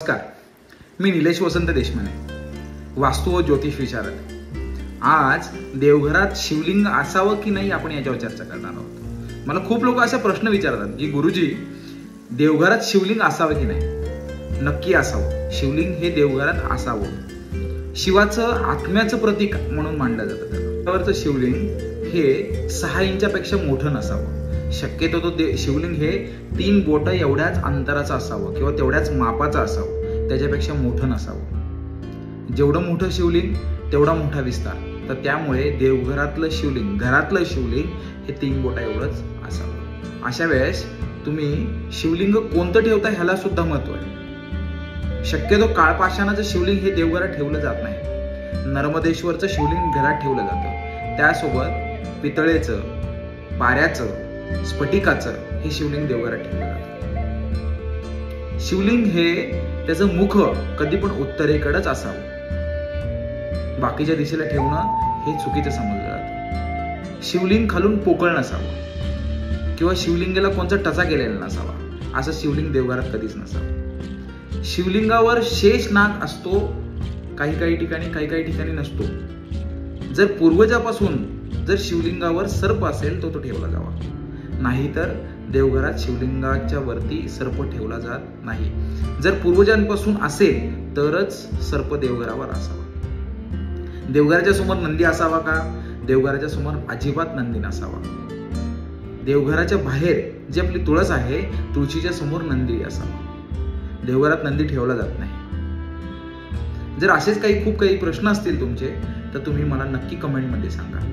नमस्कार, मी निलेश वसंत देशमाने, वास्तु व ज्योतिष विशारद. आज देवघरात शिवलिंग असावं की नाही आपण याच्यावर चर्चा करणार आहोत. मला खूप लोक असे प्रश्न विचारतात की गुरुजी, देवघरात शिवलिंग असावं की नाही? नक्की असावं. शिवलिंग हे देवघरात असावं. शिवाचं आत्म्याचं प्रतीक म्हणून मानलं जातं. त्यावरचं शिवलिंग हे 6 इंचापेक्षा मोठं नसावं. शक्यतो तो शिवलिंग हे 3 बोटं एवढ्याच अंतराचं असावं किंवा तेवढ्याच मापाचं असावं, त्याच्यापेक्षा मोठं नसावं. जेवढं मोठं शिवलिंग तेवढा मोठा विस्तार. तर त्यामुळे देवघरातलं शिवलिंग, घरातलं शिवलिंग हे 3 बोटा एवढंच असावं. अशा वेळेस तुम्ही शिवलिंग कोणतं ठेवता ह्याला सुद्धा महत्व आहे. शक्यतो काळपाषाणाचं शिवलिंग हे देवघरात ठेवलं जात नाही. नर्मदेश्वरचं शिवलिंग घरात ठेवलं जातं. त्यासोबत पितळेचं, पाऱ्याचं, स्फटिकाचं हे शिवलिंग देवघरात ठेवलं जातं. शिवलिंग हे त्याचं मुख कधी पण उत्तरेकडेच असावं. बाकीच्या दिशेला ठेवणं हे चुकीचं समजलं जातं. शिवलिंग खालून पोकळ नसावं किंवा शिवलिंगाला कोणता टचा केलेला नसावा. असं शिवलिंग देवघरात कधीच नसावं. शिवलिंगावर शेष नाग असतो काही ठिकाणी नसतो. जर पूर्वजापासून जर शिवलिंगावर सर्प असेल तो ठेवला जावा. नाहीतर देवघरात शिवलिंगाच्या वरती सर्प ठेवला जात नाही. जर पूर्वजांपासून असेल तरच सर्प देवघरावर असावा. देवघराच्या समोर नंदी असावा का? देवघराच्या समोर अजिबात नंदी नसावा. देवघराच्या बाहेर जी आपली तुळस आहे, तुळशीच्या समोर नंदी असावा. देवघरात नंदी ठेवला जात नाही. जर असेच खूप काही प्रश्न असतील तुमचे तर तुम्ही मला नक्की कमेंटमध्ये सांगा.